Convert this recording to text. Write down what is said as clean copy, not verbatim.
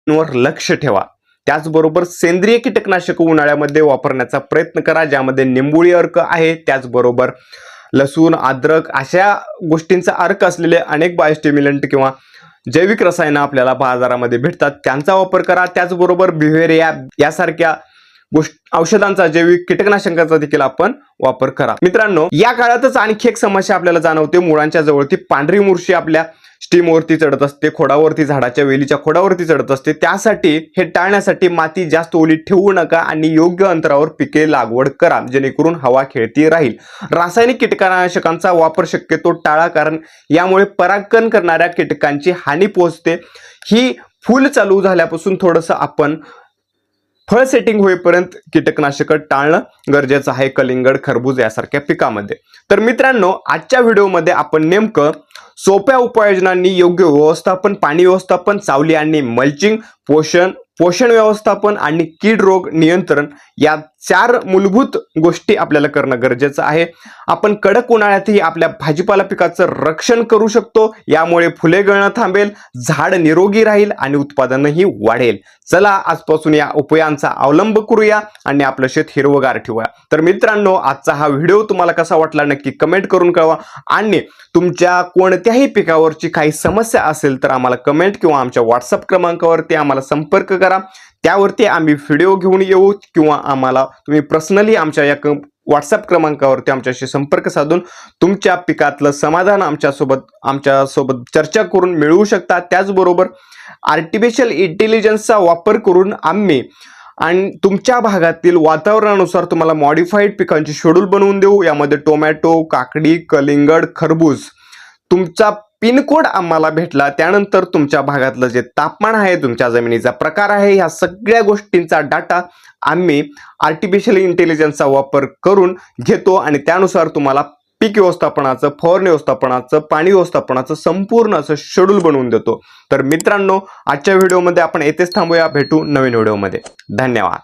वर लक्ष ठेवा। त्याचबरोबर सेंद्रिय कीटकनाशक उन्हाळ्यामध्ये वापरण्याचा प्रयत्न करा, ज्यामध्ये निंबोळी अर्क आहे, त्याचबरोबर लसूण, अद्रक अशा गोष्टींचा अर्क असलेले अनेक बायोस्टिम्युलंट किंवा जैविक रसायनं आपल्याला बाजारामध्ये भेटतात, त्यांचा वापर करा। त्याचबरोबर बिव्हेरिया यासारख्या औषधांचा, जैविक कीटकनाशकांचा देखील आपण वापर करा। मित्रांनो, या काळातच आणखी एक समस्या आपल्याला जाणवते, मुळांच्या जवळती पांढरी मुरशी आपल्या स्टीमवरती चढत असते, खोडावरती, झाडाच्या वेलीच्या खोडावरती चढत असते। त्यासाठी हे टाळण्यासाठी माती जास्त ओली ठेवू नका आणि योग्य अंतरावर पिके लागवड करा, जेणेकरून हवा खेळती राहील। रासायनिक कीटकनाशकांचा वापर शक्यतो टाळा, कारण यामुळे परागकण करणाऱ्या कीटकांची हानी पोहोचते। ही फुल चालू झाल्यापासून थोडंसं आपण फळ सेटिंग होईपर्यंत कीटकनाशक टाळणं गरजेचं आहे, कलिंगड, खरबूज यासारख्या पिकामध्ये। तर मित्रांनो, आजच्या व्हिडिओमध्ये आपण नेमकं सोप्या उपाययोजनांनी योग्य व्यवस्थापन, पाणी व्यवस्थापन, सावली आणि मल्चिंग, पोषण व्यवस्थापन आणि कीड रोग नियंत्रण या 4 मूलभूत गोष्टी आपल्याला करणं गरजेचं आहे। आपण कडक उन्हाळ्यातही आपल्या भाजीपाला पिकाचं रक्षण करू शकतो, यामुळे फुले गळणं थांबेल, झाड निरोगी राहील आणि उत्पादनही वाढेल। चला आजपासून या उपायांचा अवलंब करूया आणि आपलं शेत हिरवगार ठेवूया। तर मित्रांनो, आजचा हा व्हिडिओ तुम्हाला कसा वाटला नक्की कमेंट करून कळवा आणि तुमच्या कोणत्याही पिकावरची काही समस्या असेल तर आम्हाला कमेंट किंवा आमच्या व्हॉट्सअप क्रमांकावरती आम्हाला संपर्क करा, त्यावरती आम्ही व्हिडिओ घेऊन येऊ किंवा आम्हाला तुम्ही पर्सनली आमच्या या व्हॉट्सअप क्रमांकावरती आमच्याशी संपर्क साधून तुमच्या पिकातलं समाधान आमच्यासोबत चर्चा करून मिळवू शकता। त्याचबरोबर आर्टिफिशियल इंटेलिजन्सचा वापर करून आम्ही आणि तुमच्या भागातील वातावरणानुसार तुम्हाला मॉडिफाईड पिकांची शेड्यूल बनवून देऊ। यामध्ये टोमॅटो, काकडी, कलिंगड, खरबूज तुमचा पिनकोड आम्हाला भेटला, त्यानंतर तुमच्या भागातलं जे तापमान आहे, तुमच्या जमिनीचा प्रकार आहे, ह्या सगळ्या गोष्टींचा डाटा आम्ही आर्टिफिशियल इंटेलिजन्सचा वापर करून घेतो आणि त्यानुसार तुम्हाला पीक व्यवस्थापनाचं, फवारणी व्यवस्थापनाचं, पाणी व्यवस्थापनाचं संपूर्ण असं शेड्यूल बनवून देतो। तर मित्रांनो, आजच्या व्हिडिओमध्ये आपण येथेच थांबूया, भेटू नवीन व्हिडिओमध्ये। धन्यवाद।